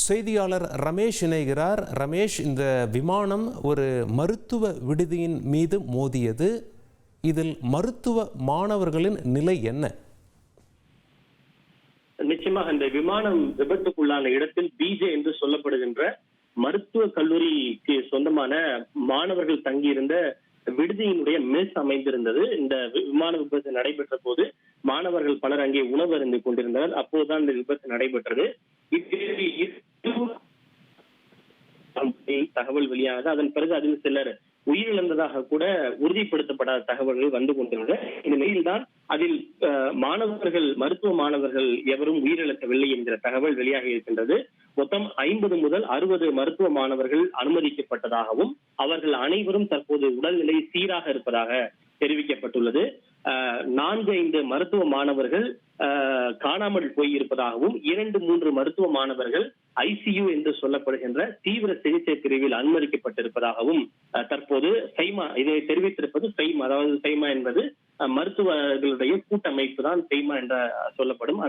செய்தியாளர் ரமேஷ் இணைகிறார். ரமேஷ், இந்த விமானம் ஒரு மருத்துவ விடுதியின் மீது மோதியது. இதில் மருத்துவ மாணவர்களின் நிலை என்ன? நிச்சயமாக இந்த விமானம் விபத்துக்குள்ளான இடத்தில் பிஜே என்று சொல்லப்படுகின்ற மருத்துவ கல்லூரிக்கு சொந்தமான மாணவர்கள் தங்கியிருந்த விடுதியினுடைய மெஸ் அமைந்திருந்தது. இந்த விமான விபத்து நடைபெற்ற போது மாணவர்கள் பலர் அங்கே உணவு அருந்தி கொண்டிருந்தனர். அப்போதுதான் இந்த விபத்து நடைபெற்றது. தகவல் வெளியானது. அதன் பிறகு அதில் சிலர் உயிரிழந்ததாக கூட உறுதிப்படுத்தப்படாத தகவல்கள் வந்து கொண்டிருந்தன. இந்த நிலையில்தான் அதில் மாணவர்கள், மருத்துவ மாணவர்கள் எவரும் உயிரிழக்கவில்லை என்கிற தகவல் வெளியாக இருக்கின்றது. மொத்தம் 50 முதல் 60 மருத்துவ மாணவர்கள் அனுமதிக்கப்பட்டதாகவும் அவர்கள் அனைவரும் தற்போது உடல்நிலை சீராக இருப்பதாக தெரிவிக்கப்பட்டுள்ளது. 4-5 மருத்துவ மாணவர்கள் காணாமல் போயிருப்பதாகவும் 2-3 மருத்துவ மாணவர்கள் ICU என்று சொல்லப்படுகின்ற தீவிர சிகிச்சை பிரிவில் அனுமதிக்கப்பட்டிருப்பதாகவும் தற்போது சைமா இதை தெரிவித்திருப்பது. சைமா, அதாவது சைமா என்பது மருத்துவர்களுடைய கூட்டமைப்பு தான் சைமா என்ற சொல்லப்படும்.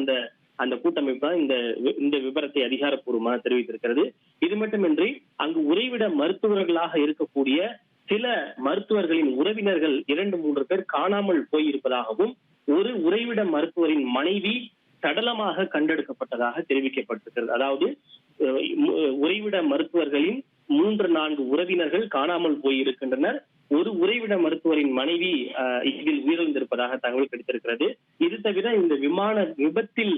அந்த கூட்டமைப்பு தான் இந்த விபரத்தை அதிகாரப்பூர்வமாக தெரிவித்திருக்கிறது. இது மட்டுமின்றி அங்கு உறைவிட மருத்துவர்களாக இருக்கக்கூடிய சில மருத்துவர்களின் உறவினர்கள் 2-3 பேர் காணாமல் போயிருப்பதாகவும் ஒரு உறைவிட மருத்துவரின் மனைவி சடலமாக கண்டெடுக்கப்பட்டதாக தெரிவிக்கப்பட்டிருக்கிறது. அதாவது உறைவிட மருத்துவர்களின் 3-4 உறவினர்கள் காணாமல் போயிருக்கின்றனர். ஒரு உறைவிட மருத்துவரின் மனைவி இதில் உயிரிழந்திருப்பதாக தகவல் கிடைத்திருக்கிறது. இது தவிர இந்த விமான விபத்தில்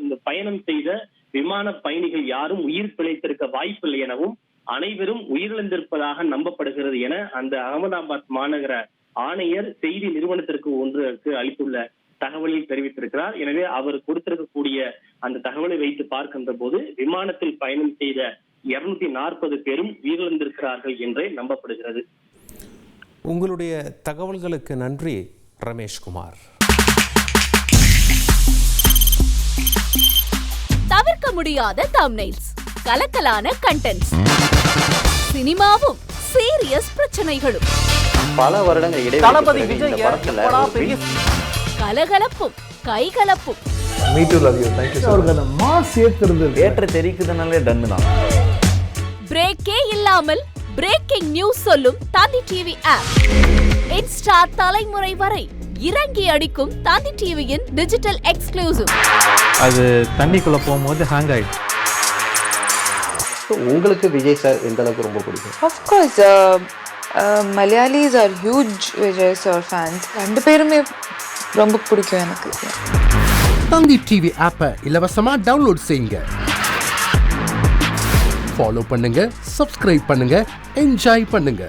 இந்த பயணம் செய்த விமான பயணிகள் யாரும் உயிர் பிழைத்திருக்க வாய்ப்பில்லை எனவும் அனைவரும் உயிரிழந்திருப்பதாக நம்பப்படுகிறது என அந்த அகமதாபாத் மாநகர ஆணையர் செய்தி நிறுவனத்திற்கு ஒன்றுக்கு அளித்துள்ள தகவலில் தெரிவித்திருக்கிறார். எனவே அவர் கொடுத்திருக்கக்கூடிய அந்த தகவலை வைத்து பார்க்கின்ற போது விமானத்தில் பயணம் செய்த 240 பேரும் உயிரிழந்திருக்கிறார்கள் என்றே நம்பப்படுகிறது. உங்களுடைய தகவல்களுக்கு நன்றி ரமேஷ்குமார். தவிர்க்க முடியாத தம்ப்நெயில்ஸ், கலக்கலான கண்டென்ட்ஸ், சினிமாவும் சீரியஸ் பிரச்சனைகளும், பல வருடங்கள் தளபதி விஜய் கலகலப்பும் கைகலப்பும், ஏற்ற தெரிக்குதுனாலே டன்னு தான். பிரேக்கே இல்லாமல் பிரேக்கிங் நியூஸ் சொல்லும் தந்தி டிவி ஆப். இன்ஸ்டா தலைமுறை வரை இறங்கி அடிக்கும் தந்தி டிவியின் டிஜிட்டல் எக்ஸ்க்ளூசிவ். அது தண்ணிக்குள்ள போகும்போது ஹேங் ஆயிடுச்சு. உங்களுக்கு விஜய் சார் எந்த அளவுக்கு ரொம்ப பிடிக்கும்? Of course, Malayalis are huge Vijay sir fans. ரெண்டு பேருமே ரொம்ப பிடிக்கும் எனக்கு. தந்தி டிவி ஆப்பை இலவசமா டவுன்லோட் செய்யுங்க. ஃபாலோ பண்ணுங்க, சப்ஸ்கிரைப் பண்ணுங்க, என்ஜாய் பண்ணுங்க.